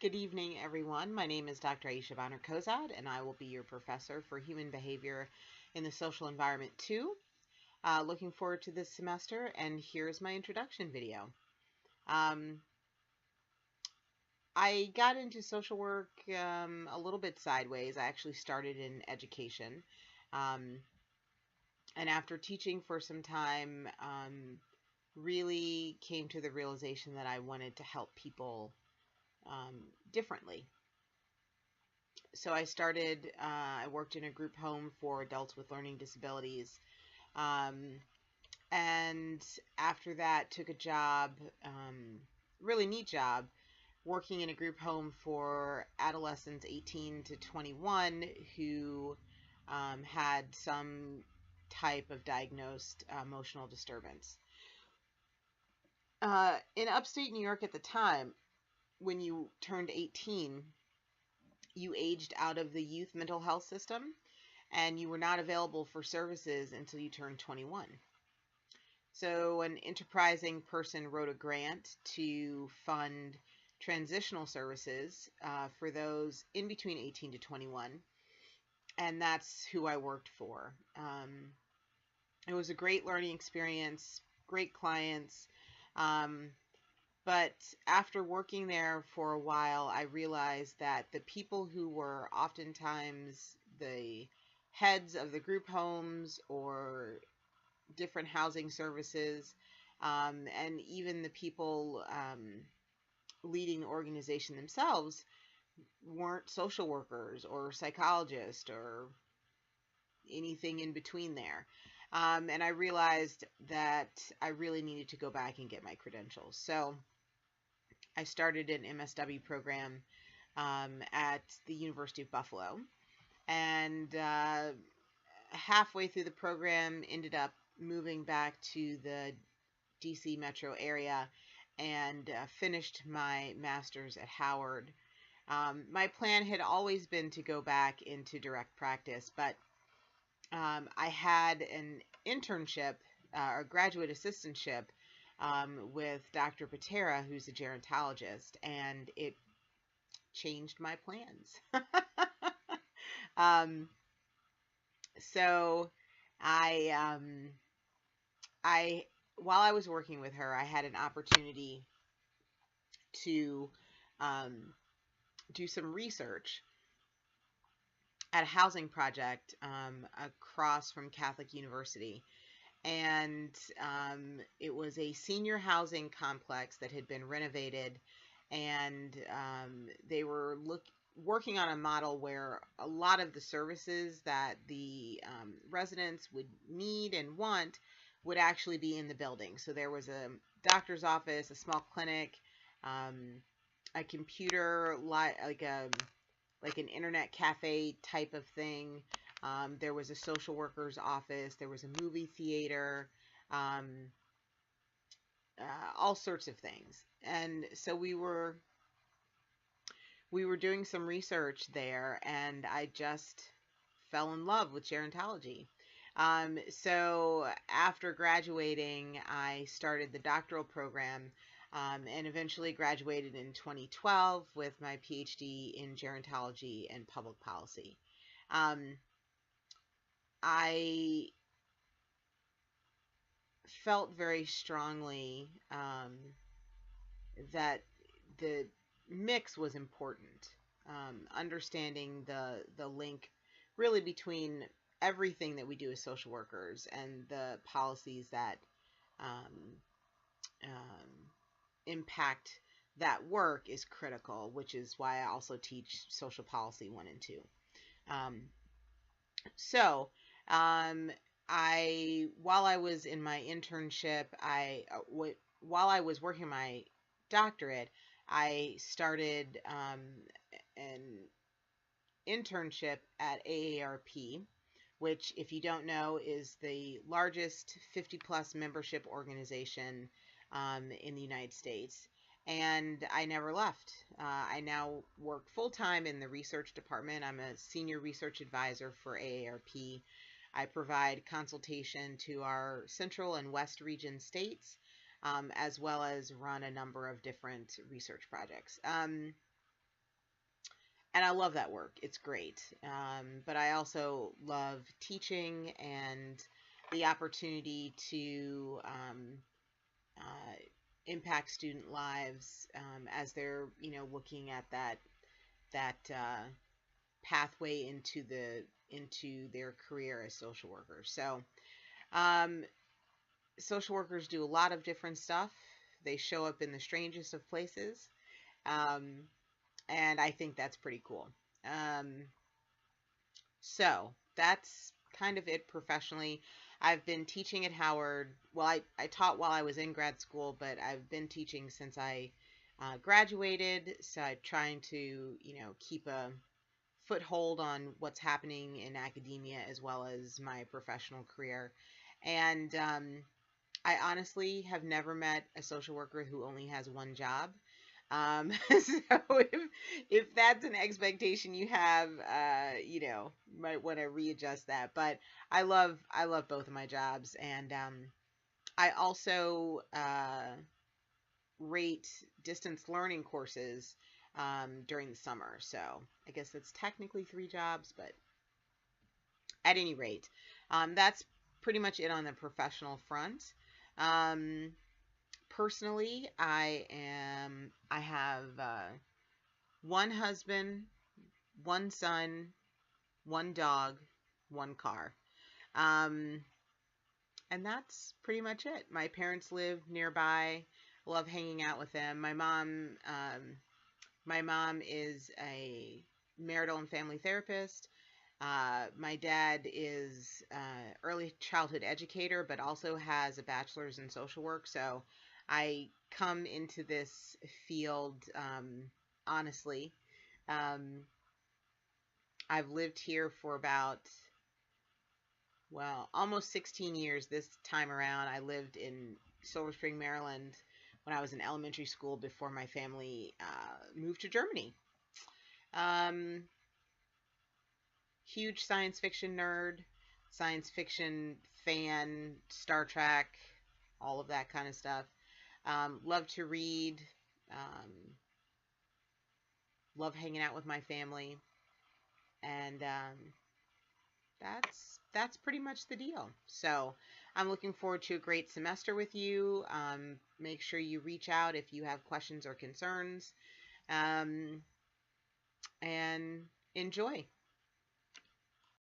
Good evening, everyone. My name is Dr. Aisha Bonner-Kozad, and I will be your professor for human behavior in the social environment 2. Looking forward to this semester, and here's my introduction video. I got into social work a little bit sideways. I actually started in education, and after teaching for some time, really came to the realization that I wanted to help people differently. So I worked in a group home for adults with learning disabilities. And after that, took a job, really neat job, working in a group home for adolescents 18 to 21 who had some type of diagnosed emotional disturbance. In upstate New York at the time, when you turned 18, you aged out of the youth mental health system, and you were not available for services until you turned 21. So an enterprising person wrote a grant to fund transitional services for those in between 18 to 21, and that's who I worked for. It was a great learning experience, great clients, but after working there for a while, I realized that the people who were oftentimes the heads of the group homes or different housing services, and even the people leading the organization themselves weren't social workers or psychologists or anything in between there. And I realized that I really needed to go back and get my credentials. So I started an MSW program at the University of Buffalo, and halfway through the program ended up moving back to the DC metro area and finished my master's at Howard. My plan had always been to go back into direct practice, but I had an internship or graduate assistantship with Dr. Patera, who's a gerontologist, and it changed my plans. So I while I was working with her, I had an opportunity to do some research at a housing project across from Catholic University. And it was a senior housing complex that had been renovated, and they were working on a model where a lot of the services that the residents would need and want would actually be in the building. So there was a doctor's office, a small clinic, a computer, like an internet cafe type of thing. There was a social worker's office. There was a movie theater, all sorts of things. And so we were doing some research there, and I just fell in love with gerontology. So after graduating, I started the doctoral program, and eventually graduated in 2012 with my PhD in gerontology and public policy. I felt very strongly that the mix was important. Understanding the link really between everything that we do as social workers and the policies that impact that work is critical, which is why I also teach social policy 1 and 2. So while I was in my internship, while I was working my doctorate, I started an internship at AARP, which, if you don't know, is the largest 50-plus membership organization in the United States. And I never left. I now work full-time in the research department. I'm a senior research advisor for AARP. I provide consultation to our Central and West region states, as well as run a number of different research projects. and I love that work. It's great. But I also love teaching and the opportunity to uh, impact student lives as they're, looking at that pathway into their career as social workers. So, um, social workers do a lot of different stuff. They show up in the strangest of places, um, and I think that's pretty cool. Um, So that's kind of it professionally. I've been teaching at Howard. Well, I taught while I was in grad school, but I've been teaching since I graduated. So I'm trying to, keep a foothold on what's happening in academia as well as my professional career. And I honestly have never met a social worker who only has one job. So if that's an expectation you have, might want to readjust that. But I love both of my jobs, and I also rate distance learning courses during the summer. So I guess that's technically three jobs, but at any rate, that's pretty much it on the professional front. Um, Personally, I have one husband, one son, one dog, one car. Um, and that's pretty much it. My parents live nearby. Love hanging out with them. My mom is a marital and family therapist. My dad is early childhood educator, but also has a bachelor's in social work. So I come into this field honestly. Um, I've lived here for about, well, almost 16 years this time around. I lived in Silver Spring, Maryland when I was in elementary school before my family moved to Germany. Um, Huge science fiction nerd, science fiction fan, Star Trek, all of that kind of stuff. Love to read. Um, Love hanging out with my family, and that's pretty much the deal. So I'm looking forward to a great semester with you. Make sure you reach out if you have questions or concerns, um, and enjoy.